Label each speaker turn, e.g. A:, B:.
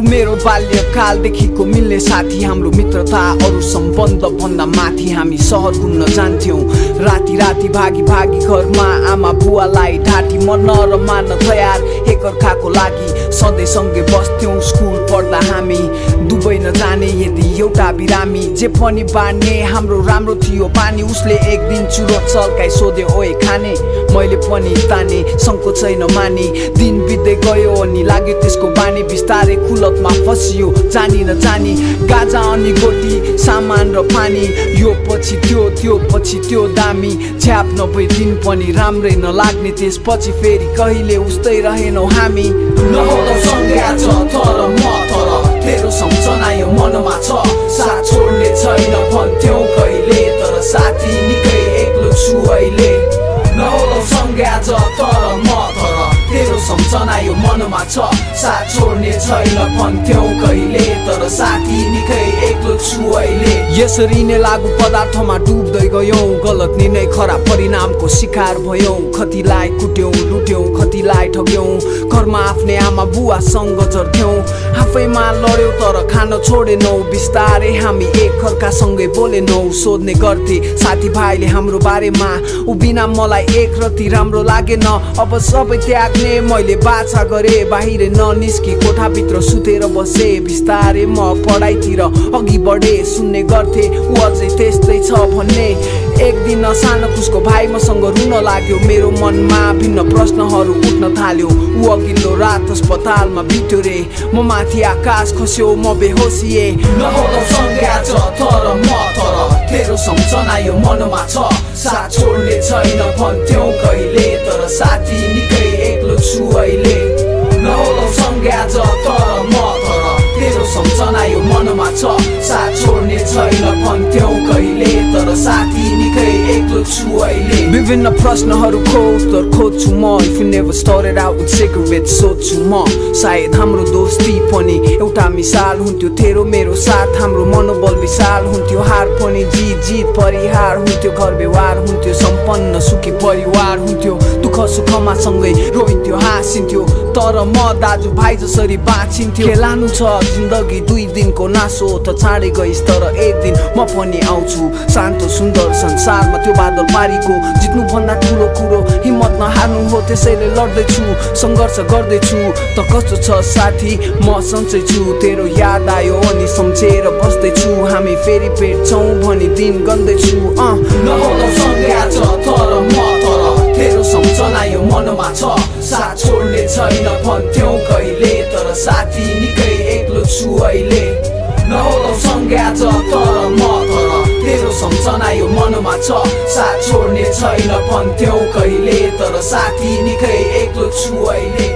A: मेरो बाल्यकालदेखिको मिल्ने साथी, हाम्रो मित्रता अरू सम्बन्ध भन्दा माथि। हामी सहर घुम्न जान्थ्यौं राति राति, भागी भागी घरमा आमा बुवालाई ढाँटी, मन र मान तयार एकअर्काको लागि। सधैँ सँगै बस्थ्यौं स्कुल पढ्दा हामी, दुबई नजाने यदि एउटा बिरामी। जे पनि बाँड्ने हाम्रो राम्रो थियो पानी। उसले एक दिन चुरो चल्काई सोध्यो ओए खाने, मैले पनि ताने संकोचै नमानी। दिन बित्दै गयो अनि लाग्यो त्यसको बानी, बिस्तारै कुलतमा फसियो जानी नजानी। गाजा अनि गोटी, सामान र पानी, यो पछि त्यो त्यो पछि त्यो दामी। छ्याप नभई दिन पनि राम्रै नलाग्ने, त्यसपछि फेरि कहिले उस्तै रहेनौ हामी।
B: नहोला सँगै छ तर म तर तेरो सम्झना यो मनमा छ। साथ छोड्ने छैन भन्थ्यौ कहिले, तर साथी निकै एक्लो छु अहिले। नहोला सँगै छ तर म तर तेरो सम्झना यो मनमा छ। साथ छोड्ने छैन भन्थ्यौ कहिले, तर साथी निकै एक्लो छु अहिले।
A: यसरी नै लागु पदार्थमा डुब्दै गयौं, गलत निर्णय खराब परिणामको शिकार भयौं। कतिलाई कुट्यौं लुट्यौं, कतिलाई ठग्यौं, घरमा आफ्नै आमा बुवासँग झर्थ्यौं। आफैमा लड्यौं तर खान छोडेनौ, बिस्तारै हामी एकअर्कासँगै बोलेनौ। सोध्ने गर्थे साथीभाइले हाम्रो बारेमा, ऊ बिना मलाई एक रति राम्रो लागेन। अब सबै त्याग्ने मैले बाछा गरे, बाहिर ननिस्की कोठाभित्र सुतेर बसे। बिस्तारै म पढाइतिर अघि बढे, सुन्ने गर्थे ऊ अझै त्यस्तै छ भन्ने। एक दिन सानो कुसको भाइ मसँग रुन लाग्यो, मेरो मनमा भिन्न प्रश्नहरू उठ्न थाल्यो। ऊ अघिल्लो रात अस्पतालमा बित्यो रे, म माथि आकाश खस्यो म बेहोसिए।
B: नहोला सँगै छ तर म तर तेरो सम्झना यो मनमा छ। साथ छोड्ने छैन भन्थ्यौ कहिले, तर साथी निकै एक्लो छु अहिले। नहोला सँगै छ तर म तर तेरो सम्झना यो मनमा छ। साथ छोड्ने छैन भन्थ्यौ कहिले, तर साथी निकै एक्लो छु अहिले।
A: विभिन्न प्रश्नहरूको उत्तर खोज्छु म, if you never started out with cigarettes सोध्छु म। सायद हाम्रो दोस्ती पनि एउटा मिसाल हुन्थ्यो, तेरो मेरो साथ हाम्रो मनोबल विशाल हुन्थ्यो। हार पनि जित जित परिहार हुन्थ्यो, घर व्यवहार हुन्थ्यो सम्पन्न सुखी परिवार हुन्थ्यो। दुःख सुखमा सँगै रोइन्थ्यो हाँसिन्थ्यो, तर म दाजु भाइ जसरी बाँचिन्थ्यो। खेलानु छ जिन्दगी दुई दिनको नासो, त चाँडै गइस् तर एक दिन म पनि आउँछु। शान्त सुन्दर संसारमा त्यो बादल पारीको, जित्नु भन्दा ठुलो कुरो हिम्मत नहार्नु हो। त्यसैले लड्दैछु सङ्घर्ष गर्दैछु, त कस्तो छ साथी म सन्चै छु। तेरो याद आयो अनि सम्झेर बस्दैछु, हामी फेरि भेट्छौँ भनी दिन गन्दैछु।
B: नहोला सँगै छ तर म तर तेरो सम्झना यो मनमा छ। साथ छोड्ने छैन भन्थ्यौ कहिले, तर साथी निकै एक्लो छु अहिले। नहोला सँगै छ तर म तर तेरो सम्झना यो मनमा छ। साथ छोड्ने छैन भन्थ्यौ कहिले, तर साथी निकै एक्लो छु अहिले।